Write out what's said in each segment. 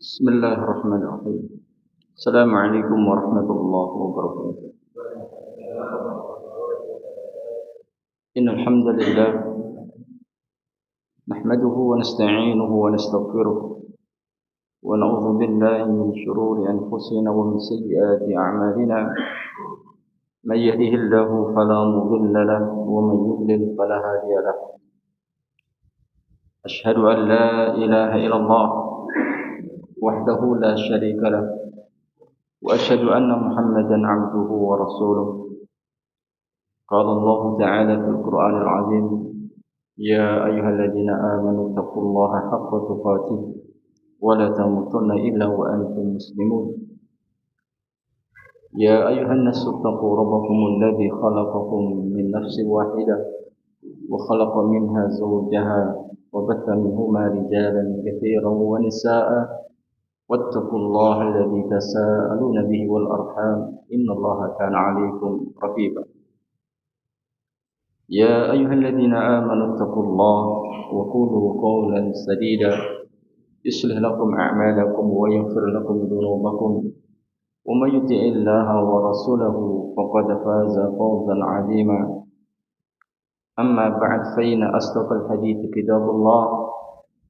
Bismillahirrahmanirrahim. Assalamualaikum warahmatullahi wabarakatuh. Innal hamdalillah nahmaduhu wa nasta'inuhu wa nastaghfiruh wa na'udzu billahi min shururi anfusina wa min sayyiati a'malina. Man yahdihillahu fala mudilla lahu wa man yudlil fala hadiya lahu. Ashhadu an la ilaha illallah wahdahu la syarika lahu وأشهد أن محمدا عبده ورسوله. قال الله تعالى في القرآن العظيم يا أيها الذين آمنوا اتقوا الله حق تقاته ولا تموتن إلا وأنتم مسلمون. يا أيها الناس اتقوا ربكم الذي خلقكم من نفس واحدة وخلق منها زوجها وبث منهما رجالا كثيرا ونساء واتقوا الله الذي تساءلون به والأرحام إن الله كان عليكم رقيبا. يا أيها الذين آمنوا اتقوا الله وقولوا قولا سديدا يصلح لكم أعمالكم ويغفر لكم ذنوبكم ومن يطع الله ورسوله فقد فاز فوزا عظيما. أما بعد فإن أصدق الحديث كتاب الله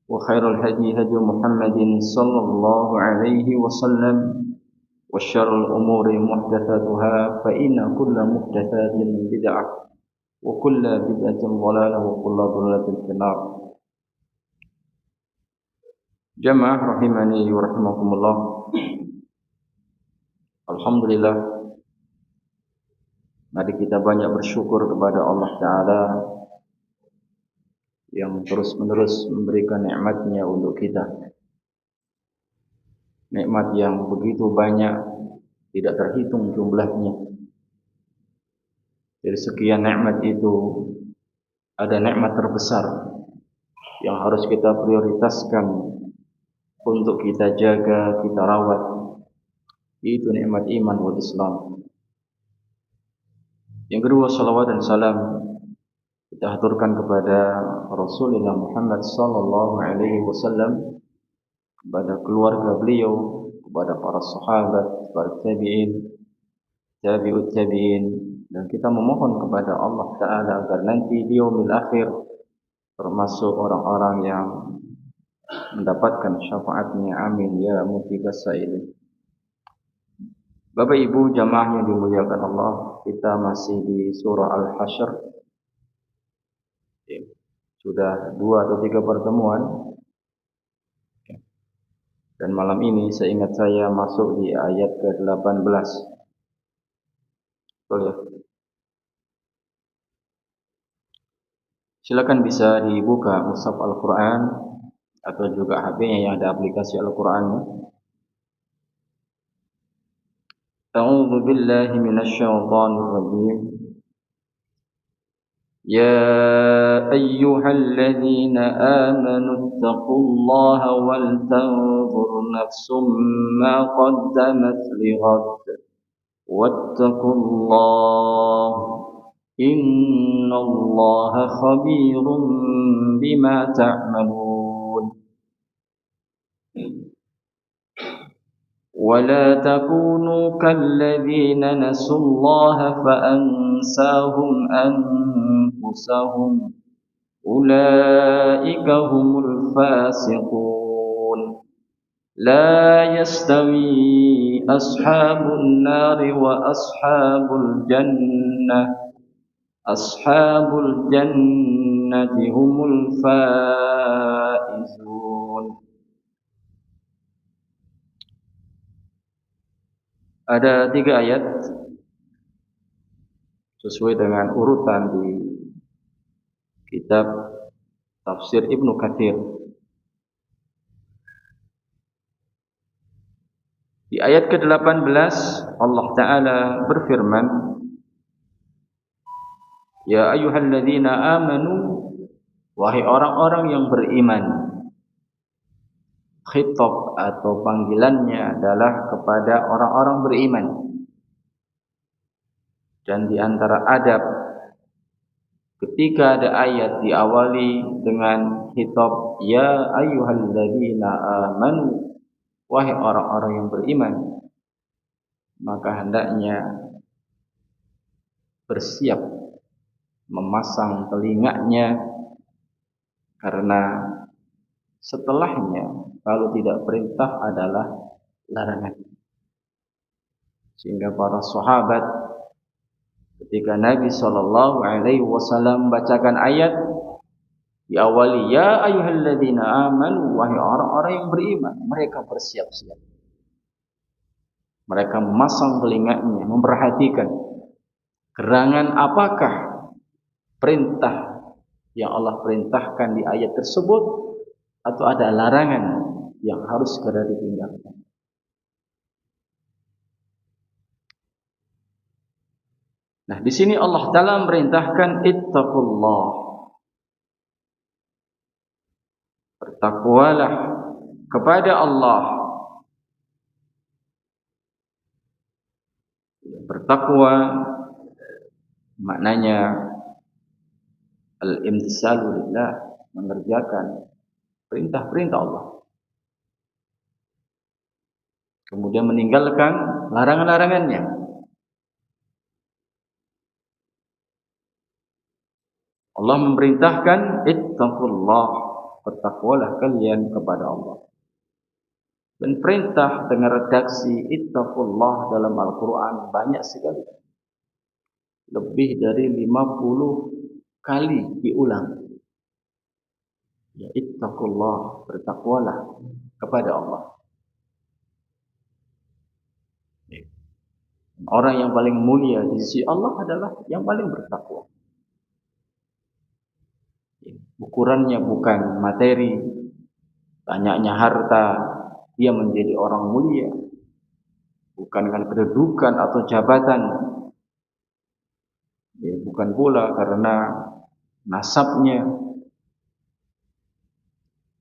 وخير الهدي هدي محمد صلى الله عليه وسلم وشر الأمور محدثاتها فإن كل محدثات بدعة وكل بدعة ضلالة وكل ضلالة في النار. Jamaah rahimani wa rahimakumullah. Alhamdulillah, mari kita banyak bersyukur kepada Allah Ta'ala yang terus-menerus memberikan nikmat-Nya untuk kita. Nikmat yang begitu banyak, tidak terhitung jumlahnya. Dari sekian nikmat itu, ada nikmat terbesar yang harus kita prioritaskan untuk kita jaga, kita rawat. Itu nikmat iman wal Islam. Yang kedua, salawat dan salam kita haturkan kepada Rasulullah Muhammad sallallahu alaihi wasallam, kepada keluarga beliau, kepada para sahabat, para tabi'in, tabi'ut tabi'in, dan kita memohon kepada Allah Ta'ala agar nanti di yaumil akhir termasuk orang-orang yang mendapatkan syafaatnya. Amin ya mujibat sa'ilin. Bapak Ibu jamaah yang dimuliakan Allah, kita masih di surah Al-Hasyr. Sudah 2 atau 3 pertemuan, dan malam ini seingat saya masuk di ayat ke-18. Betul ya? Silakan bisa dibuka mushaf Al-Quran atau juga HP-nya yang ada aplikasi Al-Quran. A'udzu billahi minasy syaithanir rajim. يا أيها الذين آمنوا اتقوا الله ولتنظر نفس ما قدمت لغد واتقوا الله إن الله خبير بما تعملون. ولا تكونوا كالذين نسوا الله فأنساهم أنفسهم أولئك هم الفاسقون. لا يستوي أصحاب النار وأصحاب الجنة أصحاب الجنة هم الفائزون. Ada 3 ayat sesuai dengan urutan di kitab tafsir Ibnu Katsir. Di ayat ke-18 Allah Ta'ala berfirman, Ya ayyuhalladzina amanu, wahai orang-orang yang beriman. Khitab atau panggilannya adalah kepada orang-orang beriman. Dan di antara adab ketika ada ayat diawali dengan khitab ya ayyuhalladzina amanu, wahai orang-orang yang beriman, maka hendaknya bersiap memasang telinganya, karena setelahnya kalau tidak perintah adalah larangan. Sehingga para sahabat ketika Nabi SAW bacakan ayat diawali ya ayyuhalladzina amanu, wahai orang-orang yang beriman, mereka bersiap-siap. Mereka memasang telinganya, memperhatikan gerangan apakah perintah yang Allah perintahkan di ayat tersebut, atau ada larangan yang harus segera ditinggalkan. Nah, di sini Allah Ta'ala memerintahkan ittaqullah. Bertakwalah kepada Allah. Bertakwa maknanya al-imtisalu lillah, mengerjakan perintah-perintah Allah, kemudian meninggalkan larangan-larangannya. Allah memerintahkan ittaqullah, bertakwalah kalian kepada Allah. Dan perintah dengan redaksi ittaqullah dalam Al-Quran banyak sekali, lebih dari 50 kali diulang. Ya, ittaqullah, bertakwalah kepada Allah. Orang yang paling mulia di sisi Allah adalah yang paling bertakwa. Ukurannya bukan materi, banyaknya harta dia menjadi orang mulia, bukan dengan kedudukan atau jabatan, bukan pula karena nasabnya,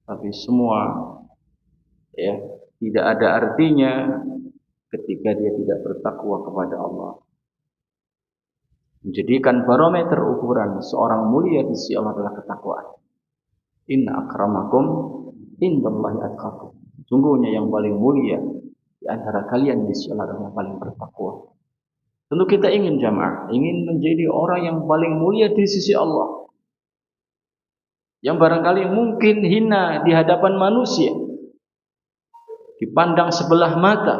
tapi semua tidak ada artinya ketika dia tidak bertakwa kepada Allah. Menjadikan barometer ukuran seorang mulia di sisi Allah adalah ketakwaan. Inna akramakum indallahi atqakum. Sungguhnya yang paling mulia di antara kalian di sisi Allah adalah yang paling bertakwa. Tentu kita ingin jamaah, ingin menjadi orang yang paling mulia di sisi Allah, yang barangkali mungkin hina di hadapan manusia, dipandang sebelah mata,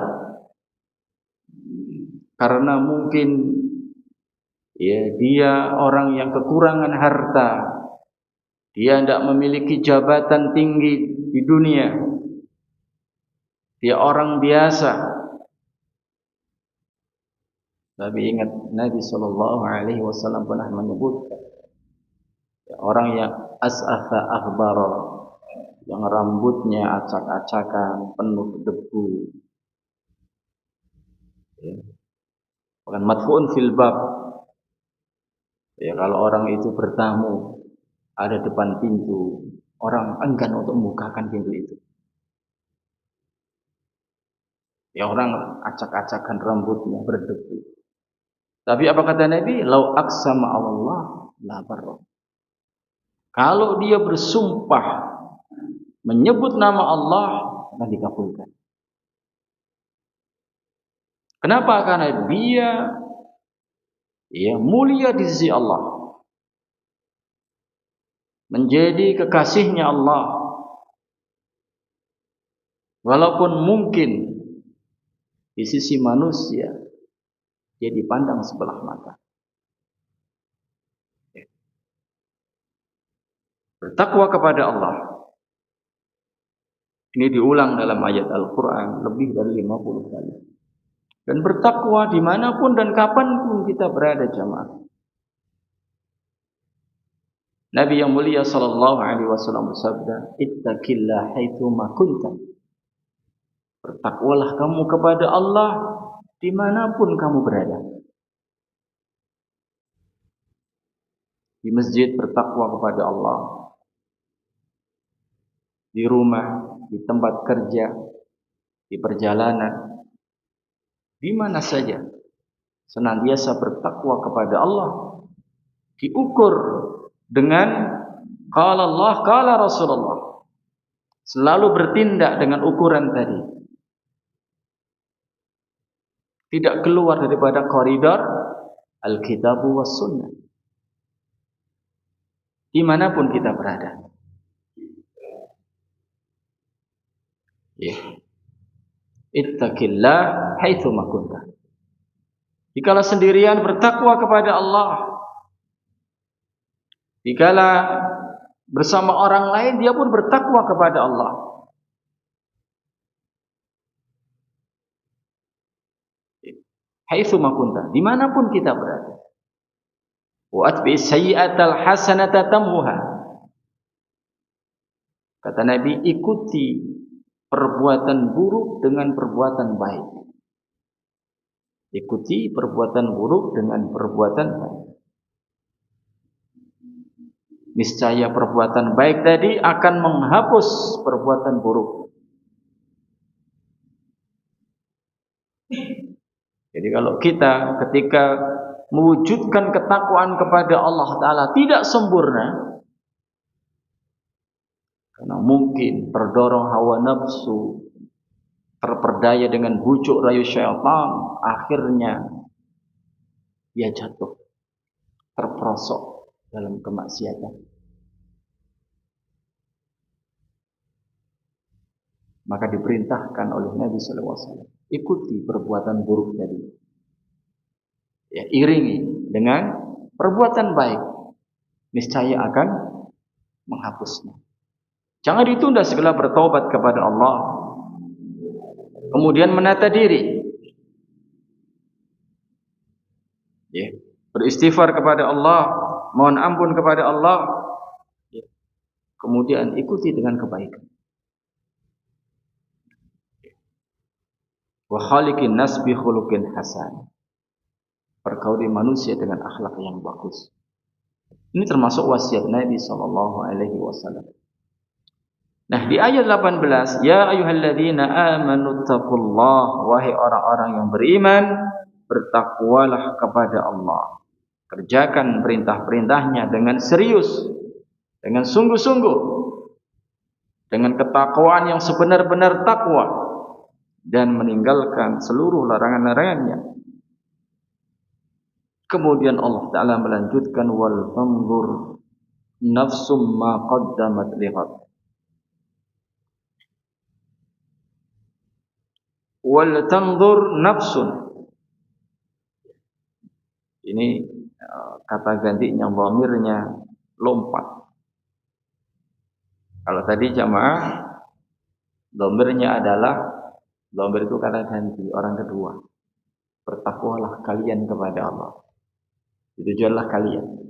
karena mungkin dia orang yang kekurangan harta, dia tidak memiliki jabatan tinggi di dunia, dia orang biasa. Tapi ingat, Nabi SAW pernah menyebutkan orang yang as'afa akhbara, yang rambutnya acak-acakan, penuh debu, bukan madfu'un fil bab. Kalau orang itu bertamu ada depan pintu, orang enggan untuk membukakan pintu itu. Orang acak-acakan rambutnya, berdebu. Tapi apa kata Nabi? Lau aqsama Allah la barra. Kalau dia bersumpah menyebut nama Allah, akan dikabulkan. Kenapa? Karena dia mulia di sisi Allah, menjadi kekasihnya Allah, walaupun mungkin di sisi manusia dia dipandang sebelah mata. Bertakwa kepada Allah ini diulang dalam ayat Al-Quran lebih dari 50 kali. Dan bertakwa dimanapun dan kapanpun kita berada jamaah. Nabi yang mulia SAW bersabda, ittaqillah haitsuma kunta. Bertakwalah kamu kepada Allah dimanapun kamu berada. Di masjid bertakwa kepada Allah, di rumah, di tempat kerja, di perjalanan, di mana saja senantiasa bertakwa kepada Allah, diukur dengan qala Allah, qala Rasulullah. Selalu bertindak dengan ukuran tadi. tidak keluar daripada koridor Alkitab was Sunnah. Dimanapun kita berada. Ya. Ittaqillah haitsu ma kunta. Dikala sendirian bertakwa kepada Allah. Dikala bersama orang lain dia pun bertakwa kepada Allah. Haitsu ma kunta, dimanapun kita berada. Wa atbi'is sayyi'atal hasanata tamhuha. Kata Nabi, ikuti perbuatan buruk dengan perbuatan baik. Ikuti perbuatan buruk dengan perbuatan baik. Niscaya perbuatan baik tadi akan menghapus perbuatan buruk. Jadi kalau kita ketika mewujudkan ketakwaan kepada Allah Ta'ala tidak sempurna, karena mungkin terdorong hawa nafsu, terperdaya dengan bujuk rayu syaitan, akhirnya dia jatuh, terperosok dalam kemaksiatan. Maka diperintahkan oleh Nabi SAW, ikuti perbuatan buruk tadi. Ya, iringi dengan perbuatan baik, niscaya akan menghapusnya. Jangan ditunda segala bertobat kepada Allah, kemudian menata diri, ya, beristighfar kepada Allah, mohon ampun kepada Allah, ya, kemudian ikuti dengan kebaikan. Wa khaliqin nas bi khuluqin hasan. Pergauli manusia dengan akhlak yang bagus. Ini termasuk wasiat Nabi SAW. Nah, di ayat 18, ya ayyuhalladzina amanu taqullah, wahai orang-orang yang beriman, bertakwalah kepada Allah. Kerjakan perintah-perintahnya dengan serius, dengan sungguh-sungguh, dengan ketakwaan yang sebenar-benar takwa, dan meninggalkan seluruh larangan-larangannya. Kemudian Allah Ta'ala melanjutkan, wal tanzur nafsum ma qaddamat lighad. Wal tanzur nafsun. Ini kata gantinya, dhamirnya lompat. Kalau tadi jamaah, dhamirnya adalah, dhamir itu kata ganti, orang kedua. Bertakwalah kalian kepada Allah. Itu jualah kalian.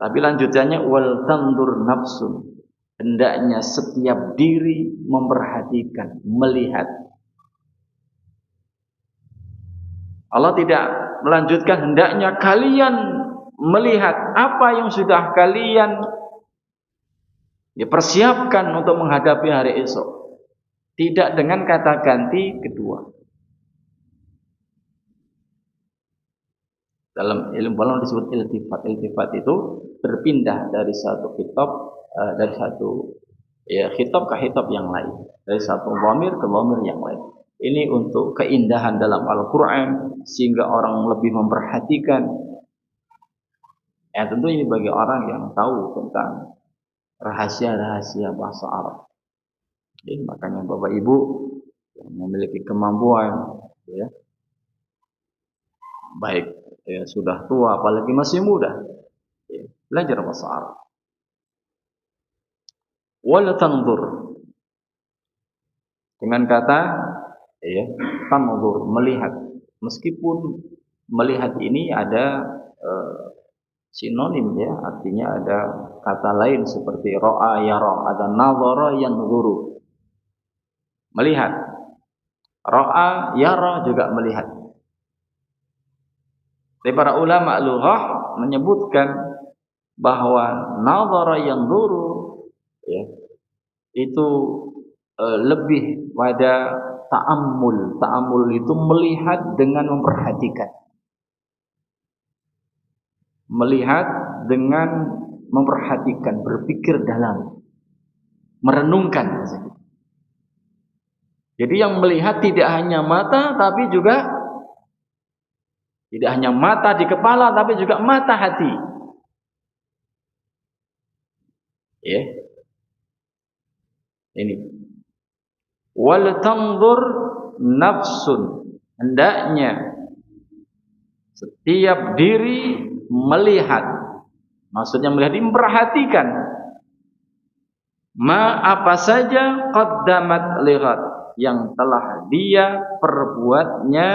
Tapi lanjutannya, wal tanzur nafsun. Hendaknya setiap diri memperhatikan, melihat. Allah tidak melanjutkan hendaknya kalian melihat apa yang sudah kalian persiapkan untuk menghadapi hari esok. Tidak dengan kata ganti kedua. Dalam ilmu balaghah disebut iltifat. Iltifat itu berpindah dari satu khitab, dari satu khitab ke khitab yang lain, dari satu dhamir ke dhamir yang lain. Ini untuk keindahan dalam Al-Quran, sehingga orang lebih memperhatikan. Ya, tentu ini bagi orang yang tahu tentang rahasia-rahasia bahasa Arab. Jadi, makanya Bapak Ibu yang memiliki kemampuan, ya, baik ya, sudah tua apalagi masih muda, ya, belajar bahasa Arab. Wal tanzur, dengan kata ya, tanzur, melihat. Meskipun melihat ini ada sinonim, ya, artinya ada kata lain seperti ra'a yara, ada nazara yanzuru. Melihat. Ra'a yara juga melihat. Tapi para ulama lughah menyebutkan bahwa nazara yanzuru, ya, itu lebih pada ta'ammul. Ta'ammul itu melihat dengan memperhatikan. Melihat dengan memperhatikan, berpikir dalam, merenungkan. Jadi yang melihat tidak hanya mata, tapi juga Tidak hanya mata di kepala, tapi juga mata hati. Ya, ini. Wal tanzur nafsun, hendaknya setiap diri melihat. Maksudnya melihat, memperhatikan apa saja qaddamat lighat, yang telah dia perbuatnya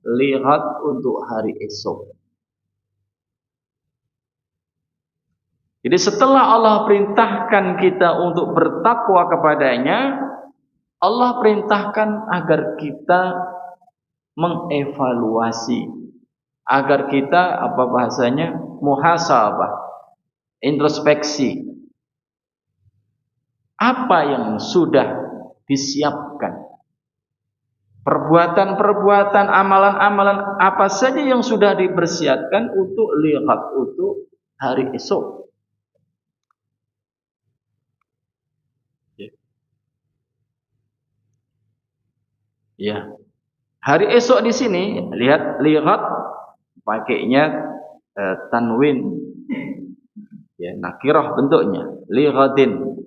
lighat untuk hari esok. Jadi setelah Allah perintahkan kita untuk bertakwa kepadanya, Allah perintahkan agar kita mengevaluasi, agar kita muhasabah, introspeksi. Apa yang sudah disiapkan? Perbuatan-perbuatan, amalan-amalan apa saja yang sudah dipersiapkan untuk lihat, untuk hari esok. Ya. Hari esok di sini lihat pakainya tanwin. Ya, nakirah bentuknya, lighadin.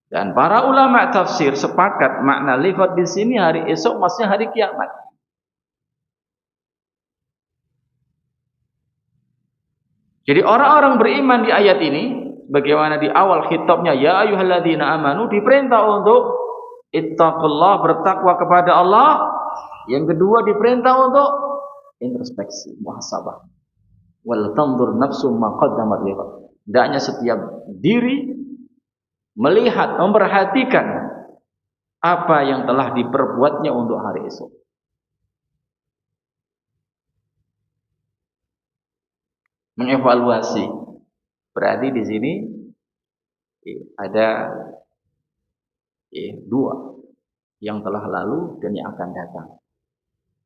Dan para ulama tafsir sepakat makna lighad di sini hari esok maksudnya hari kiamat. Jadi orang-orang beriman di ayat ini, bagaimana di awal khitabnya, ya ayyuhalladzina amanu, diperintah untuk ittaqullah, bertakwa kepada Allah. Yang kedua diperintah untuk introspeksi, muhasabah. Wal tanzur nafsum ma qaddamat lighad. Hendaknya setiap diri melihat, memperhatikan apa yang telah diperbuatnya untuk hari esok. Mengevaluasi. Berarti di sini ada dua, yang telah lalu dan yang akan datang.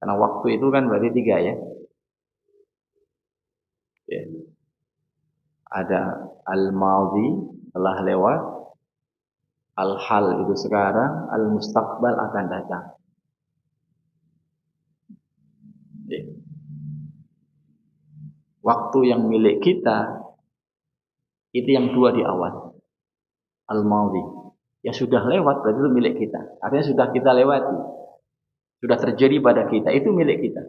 Karena waktu itu kan berarti 3 ya. Ada al-madhi, telah lewat, al-hal itu sekarang, al-mustaqbal akan datang. Waktu yang milik kita itu yang 2 di awal, al-madhi. Ya sudah lewat berarti itu milik kita. Artinya sudah kita lewati, sudah terjadi pada kita, itu milik kita.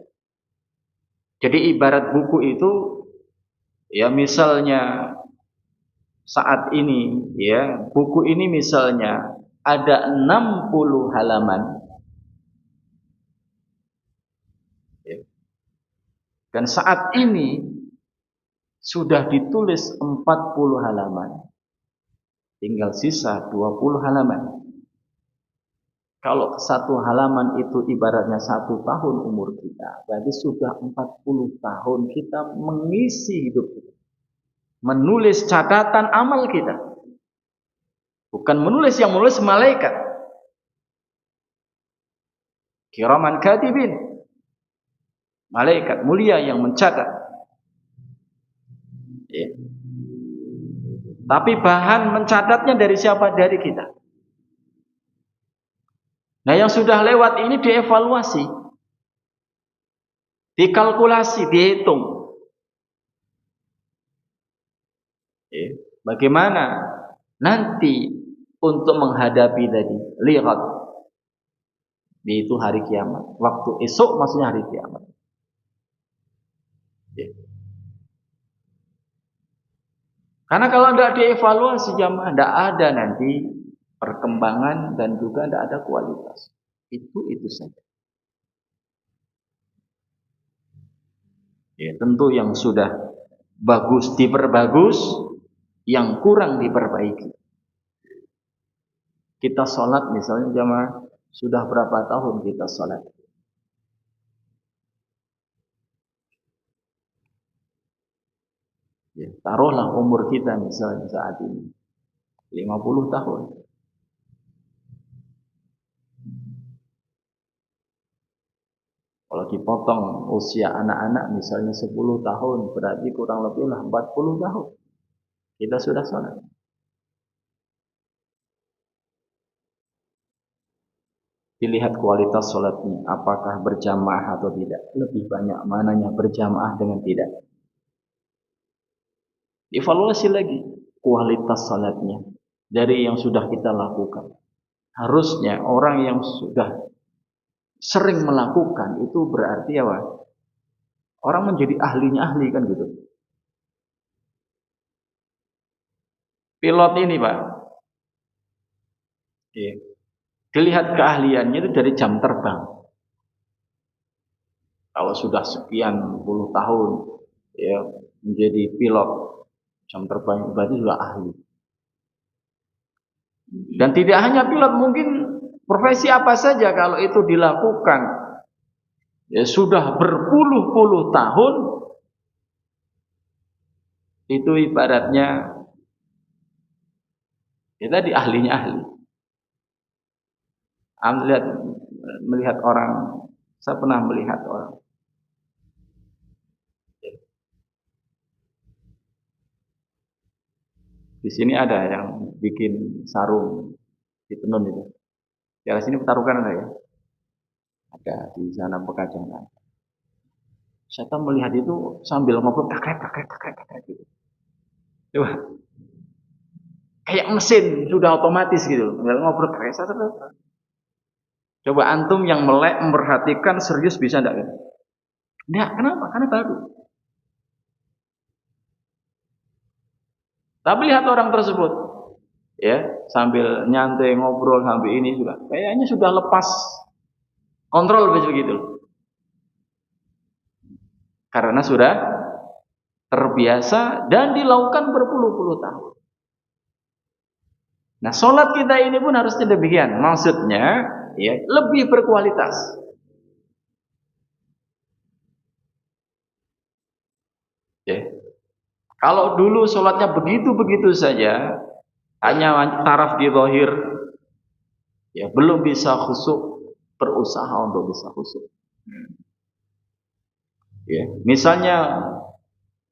Jadi ibarat buku itu, ya misalnya saat ini, ya buku ini misalnya ada 60 halaman, dan saat ini sudah ditulis 40 halaman, tinggal sisa 20 halaman. Kalau satu halaman itu ibaratnya 1 tahun umur kita, berarti sudah 40 tahun kita mengisi hidup kita, menulis catatan amal kita. Bukan menulis, yang menulis malaikat, kiraman katibin, malaikat mulia yang mencatat. Ya. Tapi bahan mencatatnya dari siapa? Dari kita. Nah, yang sudah lewat ini dievaluasi, dikalkulasi, dihitung. Bagaimana nanti untuk menghadapi tadi lihat, yaitu hari kiamat. Waktu esok maksudnya hari kiamat. Karena kalau tidak dievaluasi jamaah, tidak ada nanti perkembangan dan juga tidak ada kualitas. Itu saja. Ya, tentu yang sudah bagus diperbagus, yang kurang diperbaiki. Kita sholat misalnya jamaah, sudah berapa tahun kita sholat? Ya, taruhlah umur kita misalnya saat ini 50 tahun. Kalau dipotong usia anak-anak misalnya 10 tahun, berarti kurang lebih 40 tahun kita sudah sholat. dilihat kualitas sholatnya, apakah berjamaah atau tidak. Lebih banyak mananya berjamaah dengan tidak. Evaluasi lagi kualitas sholatnya dari yang sudah kita lakukan. Harusnya orang yang sudah sering melakukan itu berarti apa? Orang menjadi ahlinya ahli kan gitu. Pilot ini Pak, dilihat keahliannya itu dari jam terbang. Kalau sudah sekian puluh tahun ya menjadi pilot jam terbang berarti sudah ahli. Dan tidak hanya pilot, mungkin profesi apa saja kalau itu dilakukan ya sudah berpuluh-puluh tahun, itu ibaratnya kita di ahlinya ahli. Melihat orang, saya pernah melihat orang di sini ada yang bikin sarung di tenun itu. Di sini Petarukan ada ya, ada di sana Pekajangan. Saya melihat itu sambil ngobrol kakek gitu. Coba, kayak mesin sudah otomatis gitu, sambil ngobrol kakek. Coba antum yang melek memperhatikan serius bisa enggak? Enggak, kenapa? Karena baru. Tapi lihat orang tersebut, ya sambil nyantai ngobrol sambil ini juga, kayaknya sudah lepas kontrol begitu. Karena sudah terbiasa dan dilakukan berpuluh-puluh tahun. Nah, sholat kita ini pun harusnya demikian. Maksudnya, ya lebih berkualitas. Ya. Kalau dulu sholatnya begitu-begitu saja, hanya taraf di zahir, ya belum bisa khusyuk, berusaha untuk bisa khusyuk. Ya, misalnya,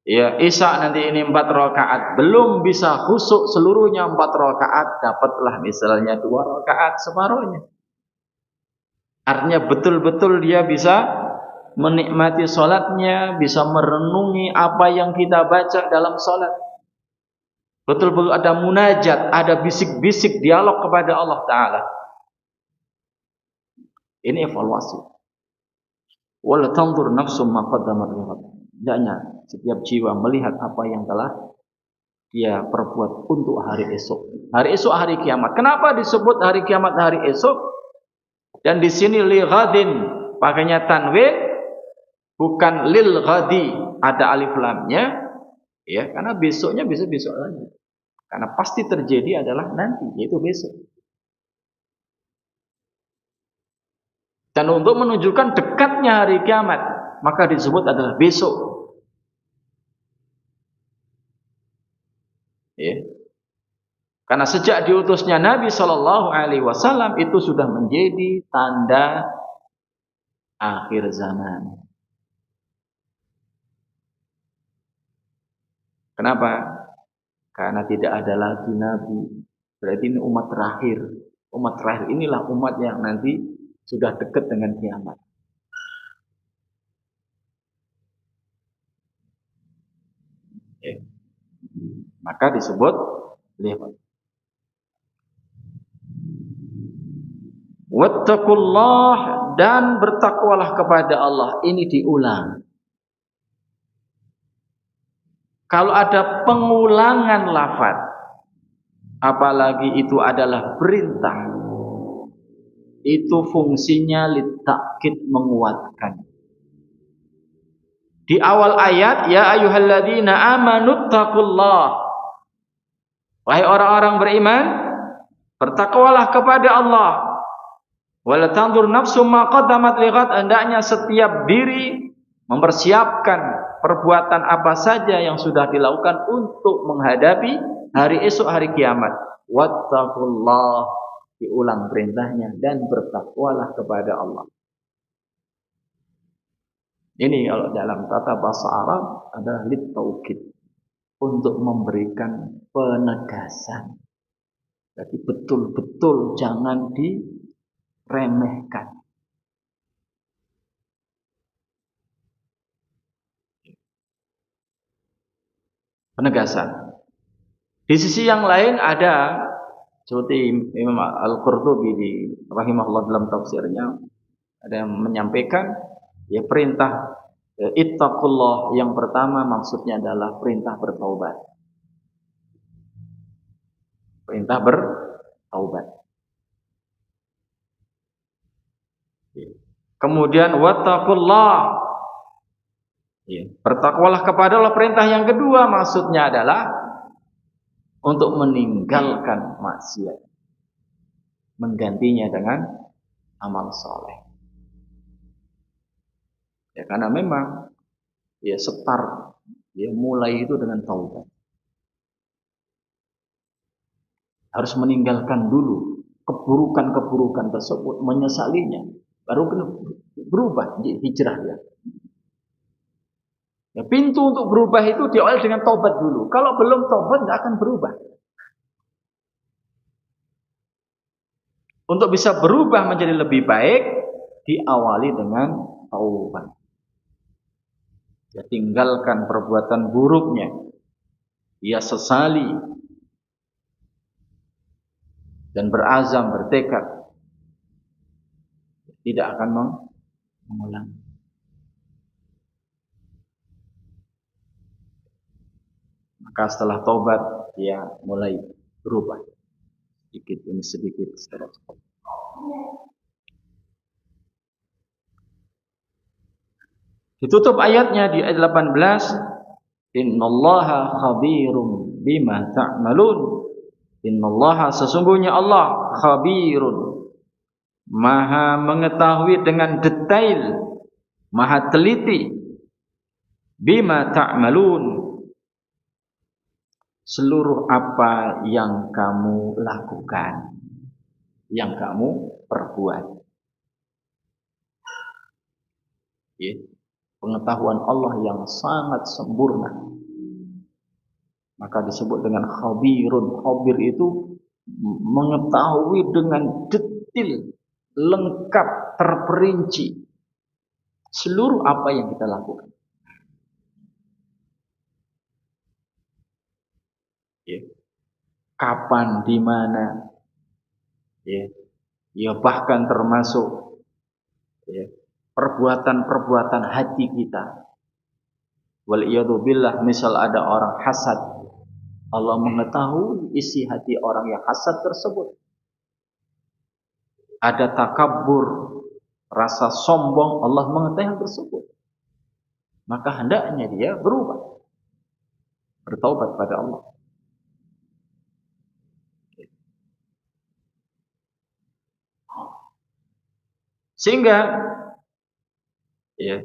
ya Isya nanti ini 4 rakaat, belum bisa khusyuk seluruhnya 4 rakaat, dapatlah misalnya 2 rakaat separuhnya. Artinya betul-betul dia bisa menikmati sholatnya, bisa merenungi apa yang kita baca dalam sholat. Betul-betul ada munajat, ada bisik-bisik dialog kepada Allah Ta'ala. Ini evaluasi. Wala tanzur nafsum ma qaddamat lighad. Hendaknya setiap jiwa melihat apa yang telah dia perbuat untuk hari esok. Hari esok hari kiamat. Kenapa disebut hari kiamat hari esok? Dan di sini li ghadin pakainya tanwin, bukan lil ghadi, ada alif lamnya, ya karena besoknya bisa besok lagi. Karena pasti terjadi adalah nanti, yaitu besok. Dan untuk menunjukkan dekatnya hari kiamat, maka disebut adalah besok. Ya. Karena sejak diutusnya Nabi Shallallahu Alaihi Wasallam itu sudah menjadi tanda akhir zaman. Kenapa? Karena tidak ada lagi Nabi. Berarti ini umat terakhir. Umat terakhir inilah umat yang nanti sudah dekat dengan kiamat. Ya. Maka disebut lihat. Wattaqullah, dan bertakwalah kepada Allah. Ini diulang. Kalau ada pengulangan lafaz, apalagi itu adalah perintah, itu fungsinya litakid, menguatkan. Di awal ayat, ya ayyuhalladzina amanu taqullah. Wahai orang-orang beriman, bertakwalah kepada Allah. Wala tanzur nafsum ma qaddamat lighad. Hendaknya setiap diri mempersiapkan perbuatan apa saja yang sudah dilakukan untuk menghadapi hari esok, hari kiamat. Wattaqullah, diulang perintahnya, dan bertakwalah kepada Allah. Ini kalau dalam tata bahasa Arab adalah lit-taukid, untuk memberikan penegasan. Jadi betul-betul jangan remehkan. Penegasan. Di sisi yang lain ada seperti Imam Al-Qurtubi di rahimahullah dalam tafsirnya ada yang menyampaikan ya perintah ittaqullah yang pertama maksudnya adalah perintah bertaubat. Perintah bertaubat. Kemudian wattaqullah. Ya, bertakwalah kepada Allah. Perintah yang kedua maksudnya adalah untuk meninggalkan maksiat. Menggantinya dengan amal soleh. Ya karena memang ya start ya mulai itu dengan taubat. Harus meninggalkan dulu keburukan-keburukan tersebut, menyesalinya, baru berubah hijrah ya. Ya, pintu untuk berubah itu diawali dengan taubat dulu. Kalau belum taubat nggak akan berubah. Untuk bisa berubah menjadi lebih baik diawali dengan taubat. Ya, tinggalkan perbuatan buruknya. Ya sesali dan berazam bertekad tidak akan mengulangi. Maka setelah taubat dia mulai berubah sedikit demi sedikit secara cepat. Ditutup ayatnya di ayat 18, innallaha khabirum bima ta'malun. Innallaha sesungguhnya Allah khabirun, maha mengetahui dengan detail, maha teliti, bima ta'malun, seluruh apa yang kamu lakukan, yang kamu perbuat. Ya, pengetahuan Allah yang sangat sempurna. Maka disebut dengan khabirun. Khabir itu mengetahui dengan detail, lengkap, terperinci seluruh apa yang kita lakukan. Ya. Kapan, di mana, ya bahkan termasuk ya, perbuatan-perbuatan hati kita. Waliyadzubillah, misal ada orang hasad, Allah mengetahui isi hati orang yang hasad tersebut. Ada takabur, rasa sombong, Allah mengetahui hal tersebut. Maka hendaknya dia berubah, bertaubat pada Allah. Sehingga ya,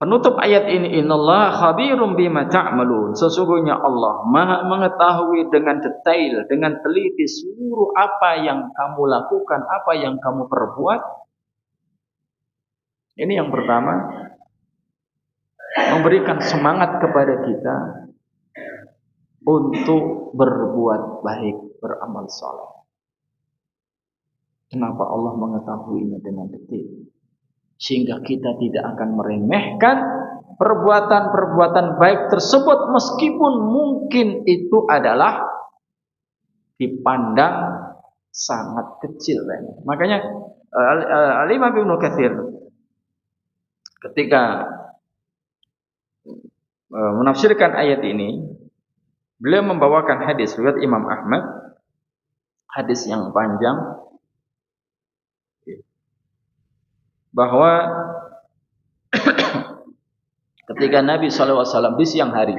penutup ayat ini, innallaha khabirum bima ta'malun, sesungguhnya Allah maha mengetahui dengan detail, dengan teliti seluruh apa yang kamu lakukan, apa yang kamu perbuat. Ini yang pertama, memberikan semangat kepada kita untuk berbuat baik, beramal saleh. Kenapa Allah mengetahuinya dengan detail? Sehingga kita tidak akan meremehkan perbuatan-perbuatan baik tersebut meskipun mungkin itu adalah dipandang sangat kecil. Makanya Al-Imam Ibnu Katsir ketika menafsirkan ayat ini, beliau membawakan hadis riwayat Imam Ahmad, hadis yang panjang, bahwa ketika Nabi SAW di siang hari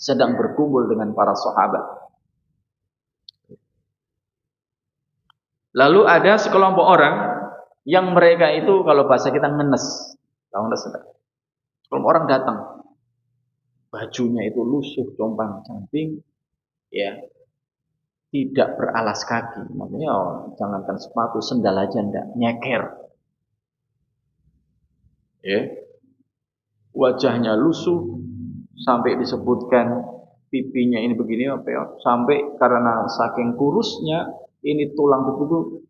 sedang berkumpul dengan para sahabat, lalu ada sekelompok orang yang mereka itu kalau bahasa kita ngenes, sekelompok orang datang, bajunya itu lusuh, compang-camping, ya, tidak beralas kaki, maksudnya jangankan sepatu, sendal aja ndak, nyeker. Ya, wajahnya lusuh sampai disebutkan pipinya ini begini apa ya, sampai karena saking kurusnya ini tulang itu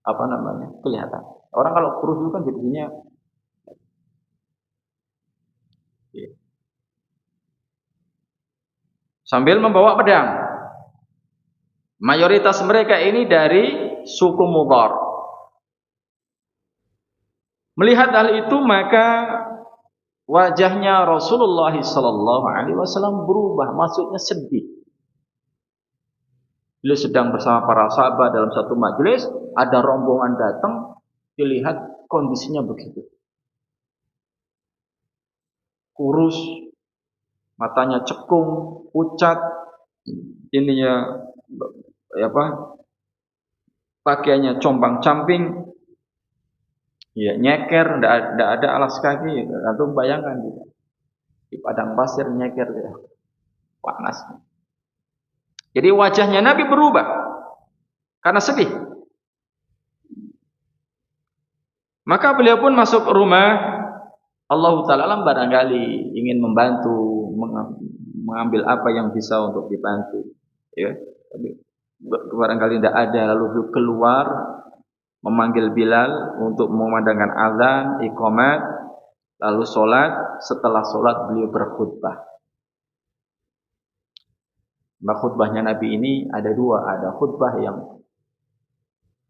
apa namanya kelihatan. Orang kalau kurus itu kan jadinya ya, sambil membawa pedang. Mayoritas mereka ini dari suku Mudhar. Melihat hal itu maka wajahnya Rasulullah sallallahu alaihi wasallam berubah, maksudnya sedih. Beliau sedang bersama para sahabat dalam satu majelis, ada rombongan datang, dilihat kondisinya begitu. Kurus, matanya cekung, pucat, ininya pakaiannya compang-camping, ya nyeker, tidak ada alas kaki, atau bayangkan gitu. Di padang pasir nyeker, ya. Panas. Jadi wajahnya Nabi berubah karena sedih. Maka beliau pun masuk rumah. Allah Ta'ala barangkali ingin membantu, mengambil apa yang bisa untuk dibantu. Ya, tapi barangkali tidak ada, lalu beliau keluar memanggil Bilal untuk memandangkan azan, iqamat, lalu sholat. Setelah sholat beliau berkhutbah. Khutbahnya Nabi ini ada dua, ada khutbah yang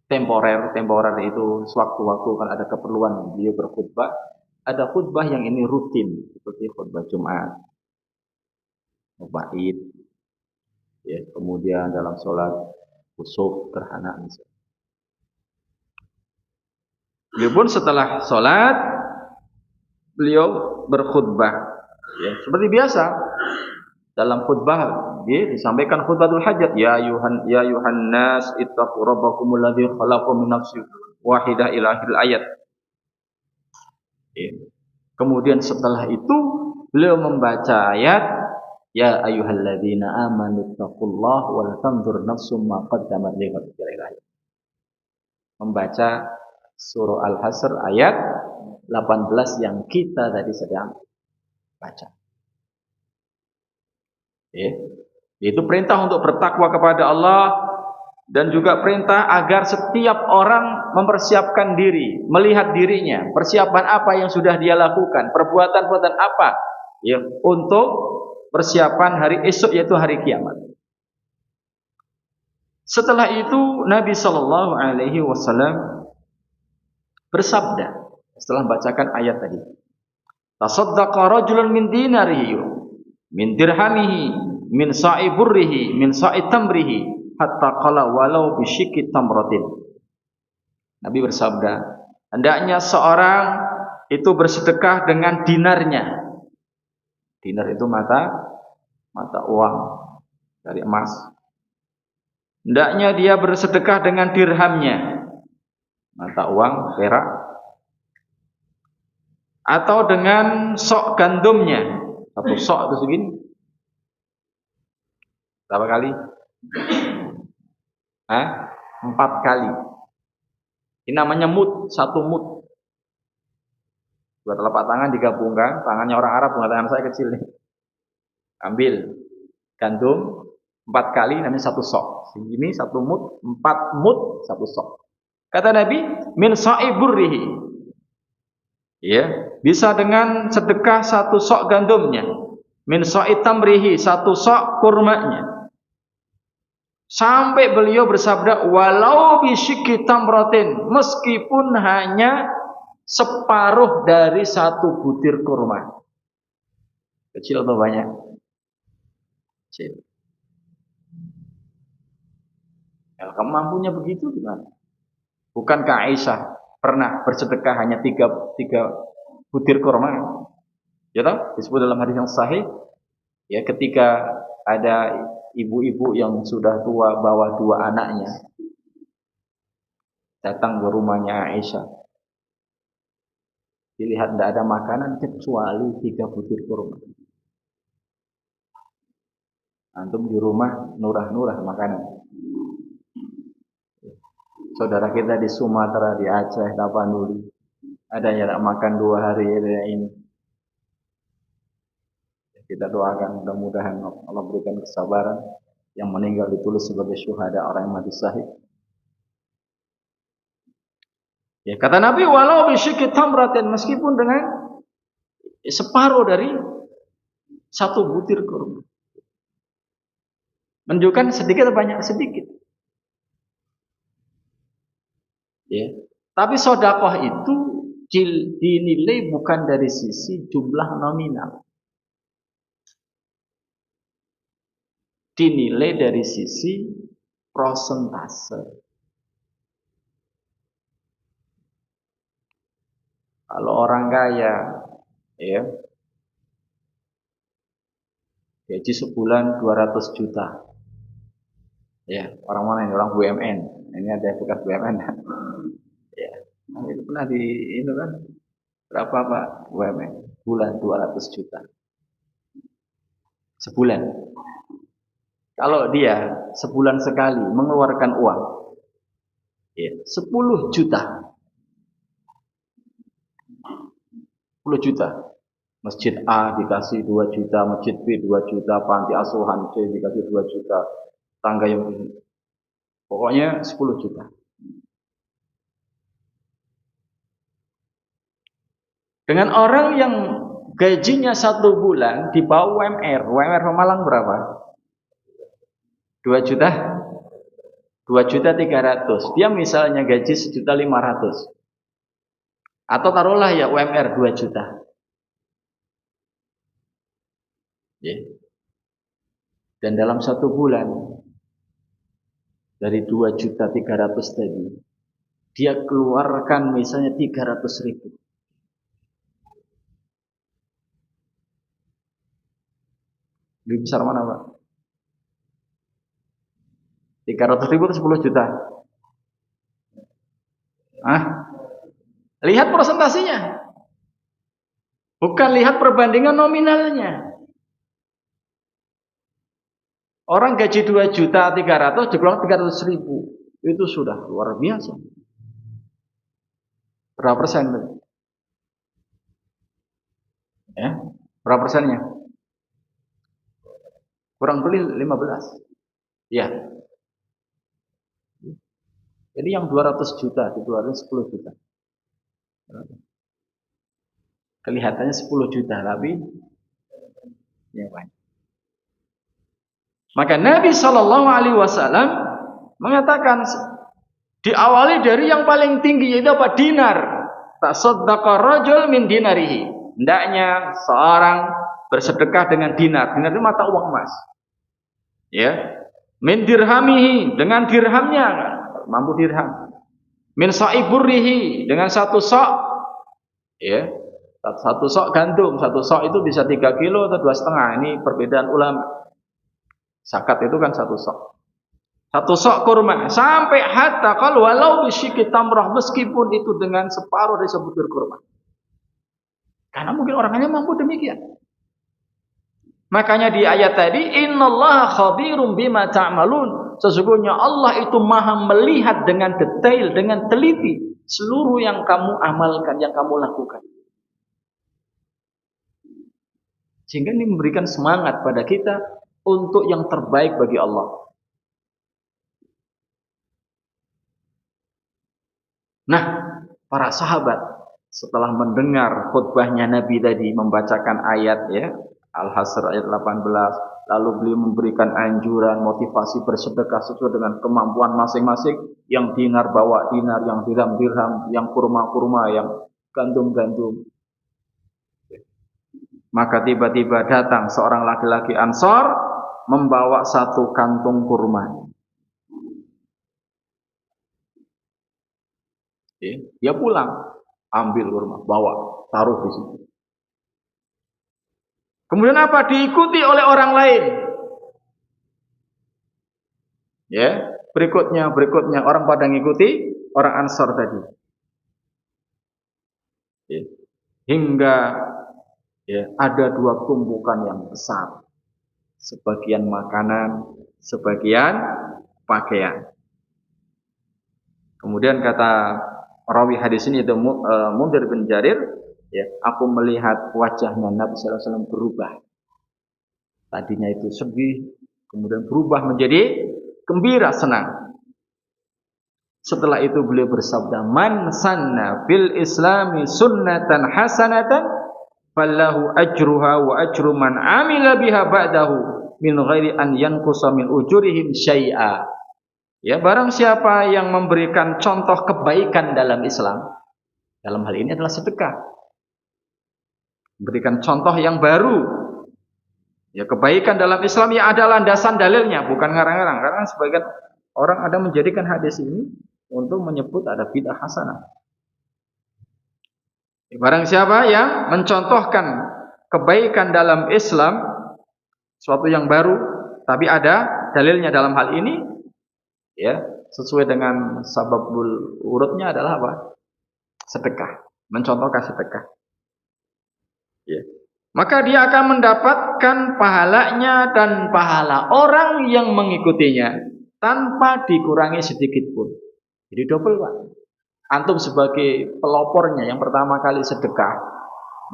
temporer itu sewaktu-waktu kan ada keperluan beliau berkhutbah, ada khutbah yang ini rutin seperti khutbah Jumat, khutbah Id, ya, kemudian dalam sholat kusuf gerhana misalnya. Beliau pun setelah sholat beliau berkhutbah, ya, seperti biasa. Dalam khutbah dia disampaikan khutbatul hajat, ya ayuhan nas ittaqu rabbakumul ladzi khalaqakum min nafsin wahidah ila akhir ayat. Kemudian setelah itu beliau membaca ayat ya ayyuhalladzina amanu taqullaha wal tanzur nafsum ma qaddamat lighad. Membaca surah Al-Hasr ayat 18 yang kita tadi sedang baca. Ya. Itu perintah untuk bertakwa kepada Allah dan juga perintah agar setiap orang mempersiapkan diri, melihat dirinya, persiapan apa yang sudah dia lakukan, perbuatan-perbuatan apa ya untuk persiapan hari esok yaitu hari kiamat. Setelah itu Nabi sallallahu alaihi wasallam bersabda setelah membacakan ayat tadi. Tasaddaqa rajulun min dinarihi min dirhamihi min sa'i burrihi min sa'i tamrihi hatta qala walau bisyikki tamratin. Nabi bersabda, hendaknya seorang itu bersedekah dengan dinarnya. Dinar itu mata uang dari emas. Hendaknya dia bersedekah dengan dirhamnya, mata uang perak, atau dengan sok gandumnya. Satu sok itu segini. Berapa kali? 4 kali. Ini namanya mud, satu mud. Dua telapak tangan digabungkan, tangannya orang Arab, bukan tangan saya kecil nih. Ambil gandum 4 kali, namanya satu sok. Ini satu mud, 4 mud, satu sok. Kata Nabi, min sa'i burrihi. Ya, bisa dengan sedekah satu sok gandumnya. Min sa'i tamrihi, satu sok kurmanya. Sampai beliau bersabda walau bisyikki tamratin, meskipun hanya separuh dari satu butir kurma. Kecil atau banyak? Kecil. Ya, kamu mampunya begitu gimana? Bukankah Aisyah pernah bersedekah hanya tiga butir kurma? Ya tahu? Disebut dalam hadis yang sahih. Ya, ketika ada ibu-ibu yang sudah tua bawa 2 anaknya datang ke rumahnya Aisyah, dilihat tidak ada makanan kecuali 3 butir kurma. Antum di rumah nurah-nurah makanan. Saudara kita di Sumatera, di Aceh, Tapanuli, ada yang tidak makan 2 hari ini. Kita doakan mudah-mudahan Allah berikan kesabaran yang meninggal ditulis sebagai syuhada, orang yang mati syahid. Ya, kata Nabi, walau bisyikki tamratin, meskipun dengan separuh dari satu butir kurma. Menunjukkan sedikit atau banyak? Sedikit. Ya. Tapi sedekah itu dinilai bukan dari sisi jumlah nominal. Dinilai dari sisi prosentase. Kalau orang kaya, ya, gaji sebulan 200 juta. Ya, orang mana ini? Orang BUMN. Ini ada bekas BUMN. Ya, itu pernah di itu kan berapa Pak BUMN? Bulan 200 juta. Sebulan. Kalau dia sebulan sekali mengeluarkan uang, ya, 10 juta. 10 juta. Masjid A dikasih 2 juta, masjid B 2 juta, panti asuhan C dikasih 2 juta, tangga yang ini. Pokoknya 10 juta. Dengan orang yang gajinya 1 bulan di bawah UMR. UMR Pemalang berapa? 2 juta? 2 juta 300. Dia misalnya gaji 1.500.000. Atau taruhlah ya UMR 2 juta. Ya. Dan dalam 1 bulan dari 2.300.000 tadi, dia keluarkan misalnya 300.000. Lebih besar mana Pak? 300.000 itu 10 juta. Lihat presentasinya. Bukan lihat perbandingan nominalnya. Orang gaji 2.300.000 dikeluarkan 300.000. Itu sudah luar biasa. Berapa persen? Ya, berapa persennya? Kurang beli 15. Ya. Jadi yang 200 juta dikeluarkan 10 juta. Kelihatannya 10 juta, tapi ya banyak. Maka Nabi Shallallahu Alaihi Wasallam mengatakan diawali dari yang paling tinggi, yaitu apa? Dinar. Tasaddaqa rajul min dinarihi. Hendaknya seorang bersedekah dengan dinar. Dinar itu mata uang emas. Ya. Min dirhamihi, dengan dirhamnya, mampu dirham. Min sa'iburrihi, dengan 1 sok. Ya. 1 sok gandum, 1 sok itu bisa 3 kilo atau 2,5. Ini perbedaan ulama. Zakat itu kan 1 sok. 1 sok kurma. Sampai hatta kalau walau bisyikki tamrah, meskipun itu dengan separuh dari sebutir kurma. Karena mungkin orangnya mampu demikian. Makanya di ayat tadi, innallaha khabirum bima ta'malun. Sesungguhnya Allah itu maha melihat dengan detail, dengan teliti seluruh yang kamu amalkan, yang kamu lakukan. Sehingga ini memberikan semangat pada kita untuk yang terbaik bagi Allah. Nah, para sahabat setelah mendengar khutbahnya Nabi tadi membacakan ayat, ya, Al-Hasr ayat 18, lalu beliau memberikan anjuran, motivasi bersedekah sesuai dengan kemampuan masing-masing. Yang dinar bawa dinar, yang dirham dirham, yang kurma-kurma, yang gandum-gandum. Maka tiba-tiba datang seorang laki-laki Ansor membawa 1 kantung kurma. Dia pulang, ambil kurma, bawa, taruh di situ. Kemudian apa? Diikuti oleh orang lain. Ya, berikutnya orang pada ngikuti orang Ansor tadi. Ya. Hingga ya, ada 2 tumpukan yang besar. Sebagian makanan, sebagian pakaian. Kemudian kata rawi hadis ini, itu Mundhir bin Jarir, ya, aku melihat wajahnya Nabi sallallahu alaihi wasallam berubah. Tadinya itu sedih, Kemudian berubah menjadi gembira, senang. Setelah itu beliau bersabda, "Man sanna fil islami sunnatan hasanatan fallahu ajruha wa ajru man amila biha ba'dahu min ghairi an yanqusa min ujurihim syai'a." Ya, barang siapa yang memberikan contoh kebaikan dalam Islam, dalam hal ini adalah sedekah. Berikan contoh yang baru. Ya, kebaikan dalam Islam ya ada landasan dalilnya, bukan ngarang-ngarang. Karena sebagian orang ada menjadikan hadis ini untuk menyebut ada bid'ah hasanah. Barang siapa yang mencontohkan kebaikan dalam Islam, suatu yang baru, tapi ada dalilnya dalam hal ini, ya sesuai dengan sababul urutnya adalah apa? Sedekah, mencontohkan sedekah. Ya. Maka dia akan mendapatkan pahalanya dan pahala orang yang mengikutinya tanpa dikurangi sedikit pun. Jadi double, Pak. Antum sebagai pelopornya yang pertama kali sedekah,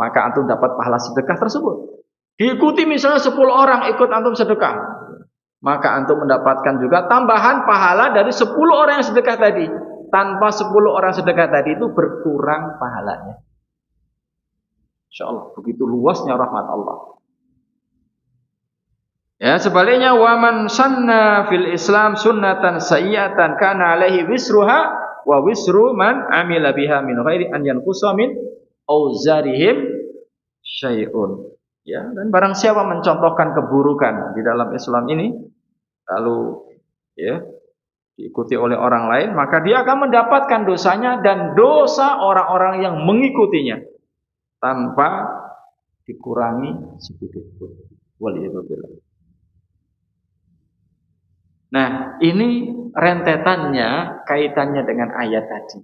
maka antum dapat pahala sedekah tersebut. Diikuti misalnya 10 orang ikut antum sedekah, maka antum mendapatkan juga tambahan pahala dari 10 orang yang sedekah tadi. Tanpa 10 orang sedekah tadi itu berkurang pahalanya. Insyaallah, begitu luasnya rahmat Allah. Ya, sebaliknya waman sanna fil Islam sunnatan sayyi'atan kana alaihi wisruha wa wisru man amila biha min ghairi an yanqusa min auzarihim syai'un. Ya, dan barang siapa mencontohkan keburukan di dalam Islam ini lalu ya diikuti oleh orang lain, maka dia akan mendapatkan dosanya dan dosa orang-orang yang mengikutinya tanpa dikurangi sedikit pun. Waliyadzubillah. Nah, ini rentetannya, kaitannya dengan ayat tadi.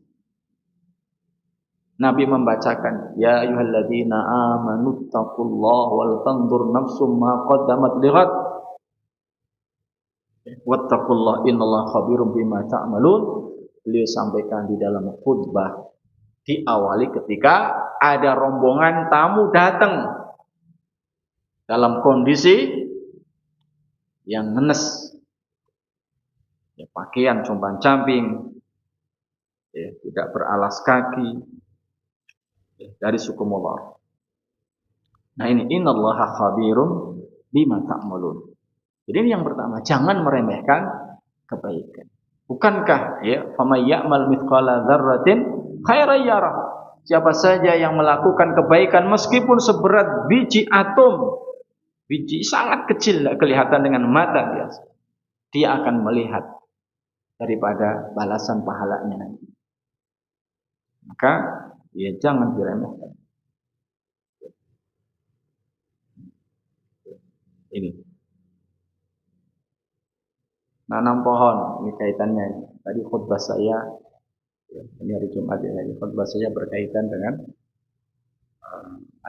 Nabi membacakan, "Ya ayyuhalladzina amanu taqullaha wal tanzur nafsum ma qaddamat lighad. Wattaqullaha innallaha khabirum bima ta'malun." Beliau sampaikan di dalam khutbah, diawali ketika ada rombongan tamu datang dalam kondisi yang ngenes. Ya, pakaian compang-camping, ya, tidak beralas kaki, ya, dari suku Mudhar. Nah ini innallaha khabirum bima ta'malun. Jadi ini yang pertama, jangan meremehkan kebaikan. Bukankah ya faman ya'mal mithqala dzarratin khairan yarah. Siapa saja yang melakukan kebaikan meskipun seberat biji atom, biji sangat kecil tidak kelihatan dengan mata biasa, dia akan melihat daripada balasan pahalanya nanti. Maka ya jangan diremehkan. Ini nanam pohon, ini kaitannya. Tadi khutbah saya, ya, ini hari Jumat ya, khutbah saya berkaitan dengan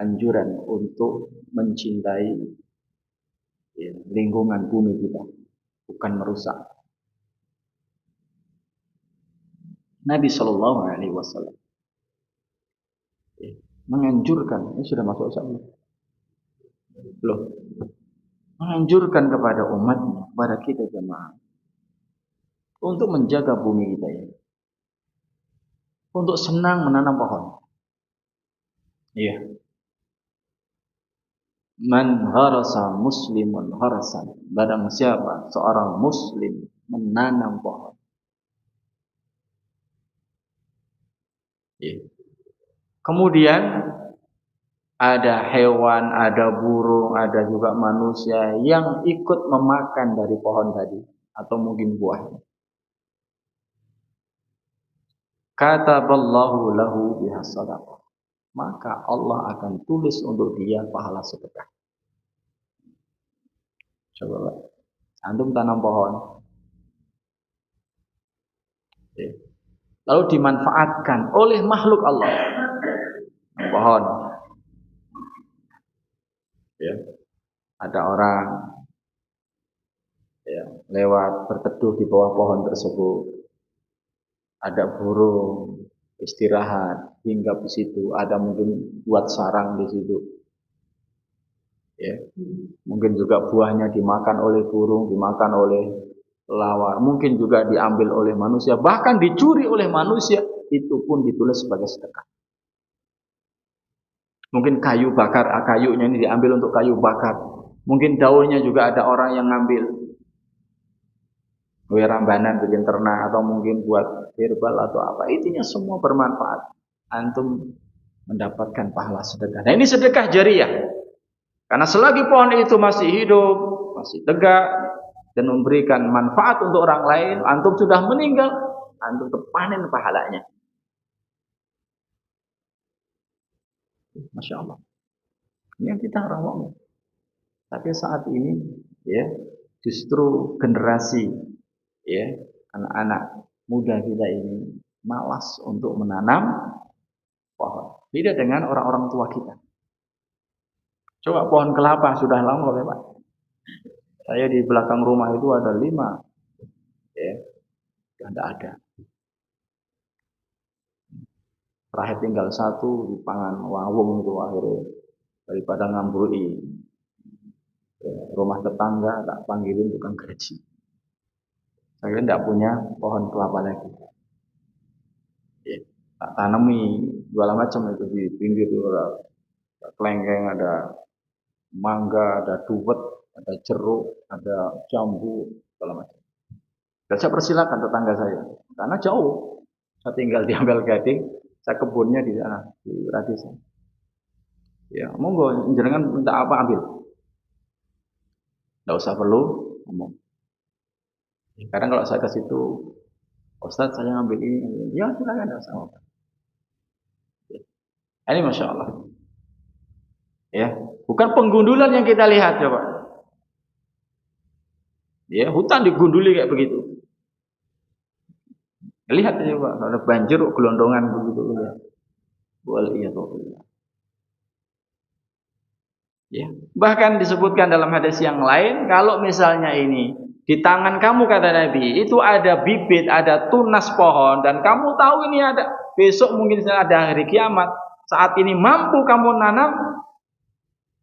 anjuran untuk mencintai ya, lingkungan bumi kita, bukan merusak. Nabi Shallallahu Alaihi Wasallam menganjurkan, ini sudah masuk Islam belum? Menganjurkan kepada umatnya, kepada kita jemaah, untuk menjaga bumi kita ya, untuk senang menanam pohon. Iya. Man gharasa muslimun gharasan, barang siapa seorang muslim menanam pohon. Ya. Kemudian ada hewan, ada burung, ada juga manusia yang ikut memakan dari pohon tadi atau mungkin buahnya. Kataballahu lahu biha shadaqah. Maka Allah akan tulis untuk dia pahala sedekah. Coba antum tanam pohon. Ya. Lalu dimanfaatkan oleh makhluk Allah. Pohon. Ya. Ada orang ya, lewat berteduh di bawah pohon tersebut. Ada burung istirahat, hinggap di situ. Ada mungkin buat sarang di situ. Ya. Mungkin juga buahnya dimakan oleh burung, dimakan oleh lawar, mungkin juga diambil oleh manusia, bahkan dicuri oleh manusia, itu pun ditulis sebagai sedekah. Mungkin kayu bakar, kayunya ini diambil untuk kayu bakar. Mungkin daunnya juga ada orang yang ngambil. Rambanan bikin ternak atau mungkin buat herbal atau apa. Intinya semua bermanfaat. Antum mendapatkan pahala sedekah. Nah ini sedekah jariah. Karena selagi pohon itu masih hidup, masih tegak, dan memberikan manfaat untuk orang lain, antum sudah meninggal, antum terpanen pahalanya. Masya Allah. Ini yang kita rawat. Tapi saat ini, ya, justru generasi, ya, anak-anak muda kita ini malas untuk menanam pohon. Beda dengan orang-orang tua kita. Coba pohon kelapa sudah lama, Pak. Saya di belakang rumah itu ada 5, ya, sudah tidak ada. Terakhir tinggal 1 di pangan wawung itu akhirnya daripada ngambrui rumah tetangga tak panggilin tukang gaji. Saya tidak punya pohon kelapa lagi. Ya, tak tanami segala macam itu di pinggir itu ada kelengkeng, ada mangga, ada duwet, ada jeruk, ada jambu, segala macam. Dan saya persilakan tetangga saya, karena jauh. Saya tinggal di Ampel Gading, saya kebunnya di sana, di Radisa. Ya, monggo, jenengan minta apa ambil. Tidak usah perlu ngomong. Kadang kalau saya ke situ, Ustadz saya ngambil ini, ya silakan, tidak usah ngomong. Ini Masya Allah. Ya, bukan penggundulan yang kita lihat, coba. Ya, hutan digunduli kayak begitu. Lihat aja Pak, ada banjir gelondongan begitu ya. Wal iyadzubillah. Ya. Bahkan disebutkan dalam hadis yang lain, kalau misalnya ini di tangan kamu kata Nabi, itu ada bibit, ada tunas pohon dan kamu tahu ini ada besok mungkin ada hari kiamat. Saat ini mampu kamu nanam,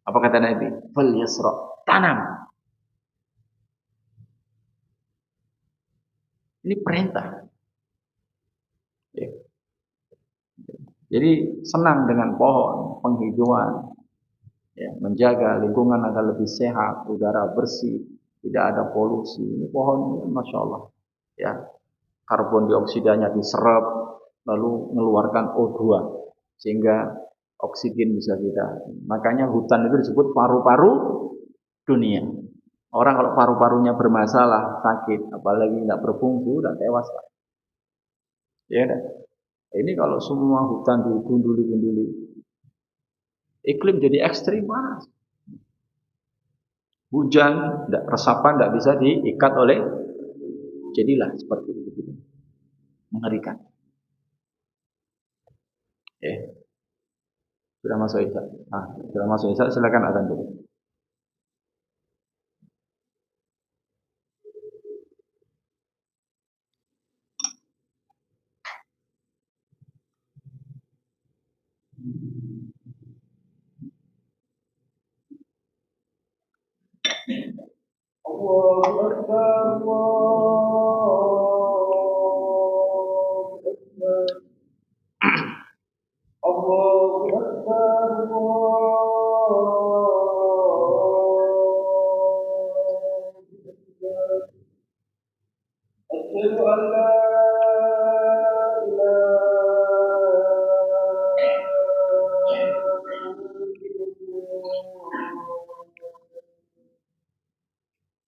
apa kata Nabi? Fal yasra, tanam. Ini perintah. Ya. Jadi senang dengan pohon, penghijauan, ya, menjaga lingkungan agar lebih sehat, udara bersih, tidak ada polusi. Ini pohon, Masya Allah, ya, karbon dioksidanya diserap, lalu mengeluarkan O2, sehingga oksigen bisa kita. Makanya hutan itu disebut paru-paru dunia. Orang kalau paru-parunya bermasalah, sakit, apalagi tidak berfungsi, udah tewas. Ya, ini kalau semua hutan digunduli-gunduli, iklim jadi ekstrim panas. Hujan, resapan tidak bisa diikat oleh, jadilah seperti itu. Mengerikan. Sudah masuk Isya. Sudah masuk Isya, silakan azan dulu. Allahu Akbar, Allahu Akbar. Allahu Akbar, Allahu Akbar. Asyhadu an la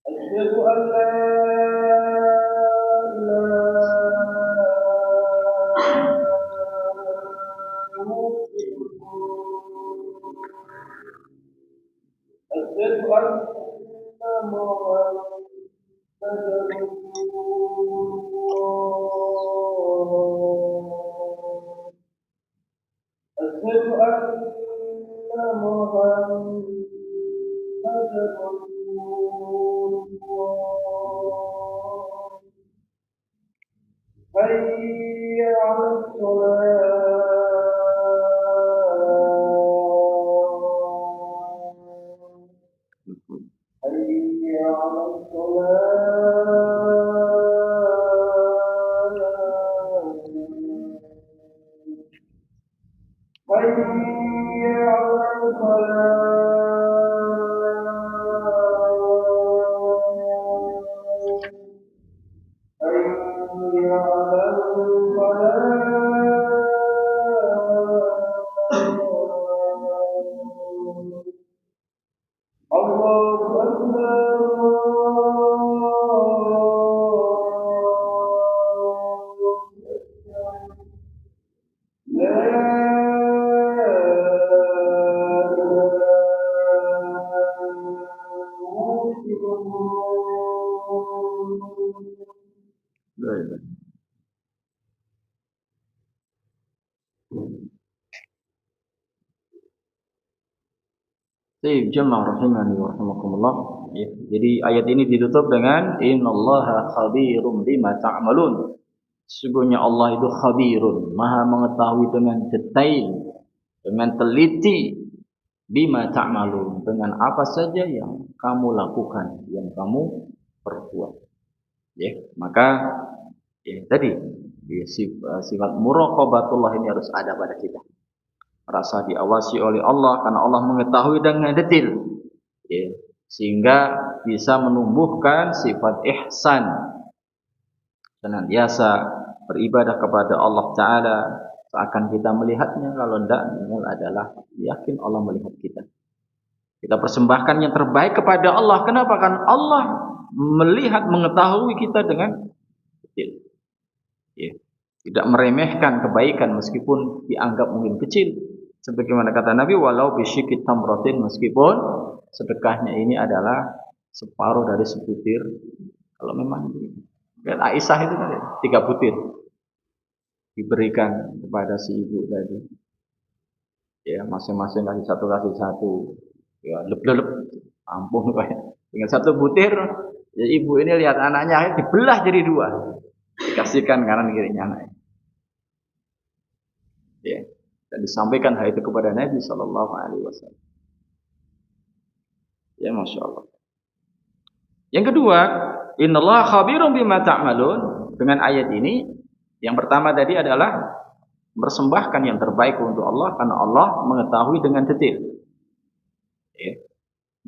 أشهد أن لا أشهد أن محمدا رسول الله أشهد أن محمدا رسول حي على الصلاة Baik, jemaah rahimani wa rahimakumullah. Ya, jadi ayat ini ditutup dengan innallaha khabirum bima ta'malun. Sesungguhnya Allah itu khabirun, maha mengetahui dengan detail, dengan teliti bima ta'malun, dengan apa saja yang kamu lakukan, yang kamu perbuat. Ya, maka ya, tadi ya, sifat muraqabatullah ini harus ada pada kita. Rasa diawasi oleh Allah karena Allah mengetahui dengan detail, ya, sehingga bisa menumbuhkan sifat ihsan, senantiasa beribadah kepada Allah Ta'ala seakan kita melihatnya, kalau tidak adalah yakin Allah melihat kita. Kita persembahkan yang terbaik kepada Allah. Kenapa? Kan Allah melihat, mengetahui kita dengan detail, ya. Tidak meremehkan kebaikan meskipun dianggap mungkin kecil. Sebagaimana kata Nabi, walau bisyikit tamrotin, meskipun sedekahnya ini adalah separuh dari sebutir. Kalau memang dan Aisyah itu kan 3 butir diberikan kepada si ibu tadi. Ya, masing-masing kasih satu. Ya, lep-lep. Ampun kayak. Dengan 1 butir, ya ibu ini lihat anaknya dibelah jadi 2. Dikasihkan kanan kirinya anaknya. Ya. Dan disampaikan hal itu kepada Nabi Sallallahu Alaihi Wasallam. Ya, masya Allah. Yang kedua, innallaha khabirum bima ta'malun. Dengan ayat ini, yang pertama tadi adalah mempersembahkan yang terbaik untuk Allah karena Allah mengetahui dengan detail. Ya.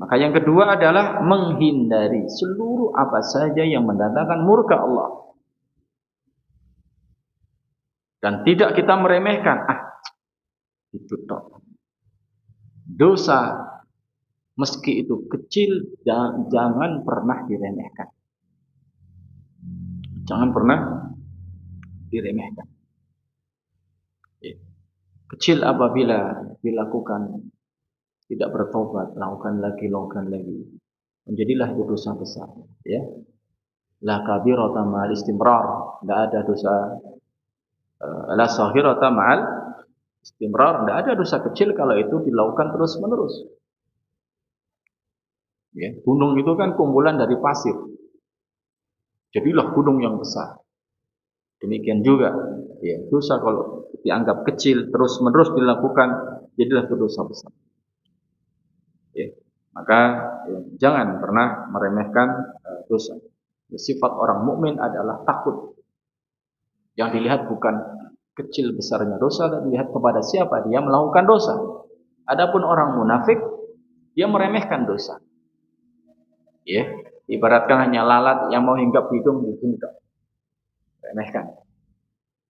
Maka yang kedua adalah menghindari seluruh apa saja yang mendatangkan murka Allah. Dan tidak kita meremehkan. Itu toh. Dosa meski itu kecil jangan pernah diremehkan. Jangan pernah diremehkan. Kecil apabila dilakukan tidak bertobat, lakukan lagi. Menjadilah itu dosa besar, ya. La kabirata ma'al istimrar. Tidak ada dosa la saghirata ma'al istimrar. Tidak ada dosa kecil kalau itu dilakukan terus-menerus. Ya, gunung itu kan kumpulan dari pasir. Jadilah gunung yang besar. Demikian juga, ya, dosa kalau dianggap kecil terus-menerus dilakukan, jadilah dosa besar. Ya, maka ya, jangan pernah meremehkan dosa. Ya, sifat orang mukmin adalah takut. Yang dilihat bukan kecil besarnya dosa, dan dilihat kepada siapa dia melakukan dosa. Adapun orang munafik, dia meremehkan dosa. Ya, ibaratkan hanya lalat yang mau hinggap hidung dihinggap, remehkan.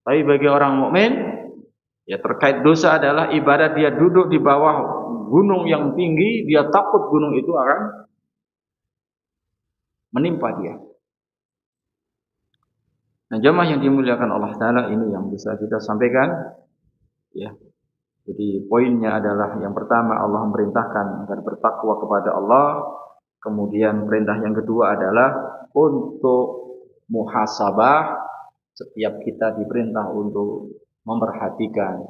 Tapi bagi orang mukmin, ya terkait dosa adalah ibarat dia duduk di bawah gunung yang tinggi, dia takut gunung itu akan menimpa dia. Nah, jemaah yang dimuliakan Allah Ta'ala, ini yang bisa kita sampaikan, ya. Jadi poinnya adalah yang pertama, Allah memerintahkan agar bertakwa kepada Allah. Kemudian perintah yang kedua adalah untuk muhasabah. Setiap kita diperintah untuk memperhatikan,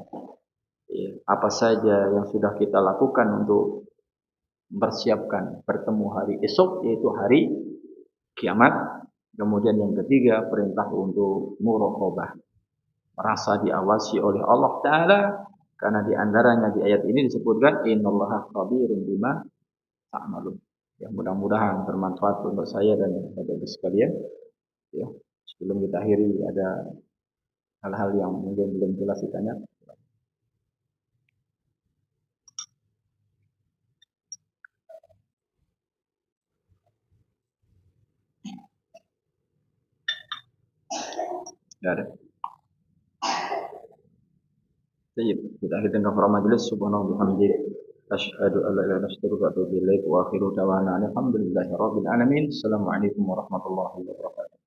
ya, apa saja yang sudah kita lakukan untuk mempersiapkan bertemu hari esok, yaitu hari kiamat. Kemudian yang ketiga, perintah untuk muraqabah, merasa diawasi oleh Allah Ta'ala. Karena diantaranya di ayat ini disebutkan innallaha khabirun bima ta'malun. Ya, mudah-mudahan bermanfaat untuk saya dan saudara sekalian. Ya, sebelum kita akhiri, ada hal-hal yang mungkin belum jelas ditanya. Tidak ada. Baik, kita akhiri dengan majelis. Subhanallah bihamdih. Asyhadu an la ilaha illa anta astaghfiruka wa atubu ilaik. Wa akhiru da'wana alhamdulillahi rabbil alamin. Assalamualaikum warahmatullahi wabarakatuh.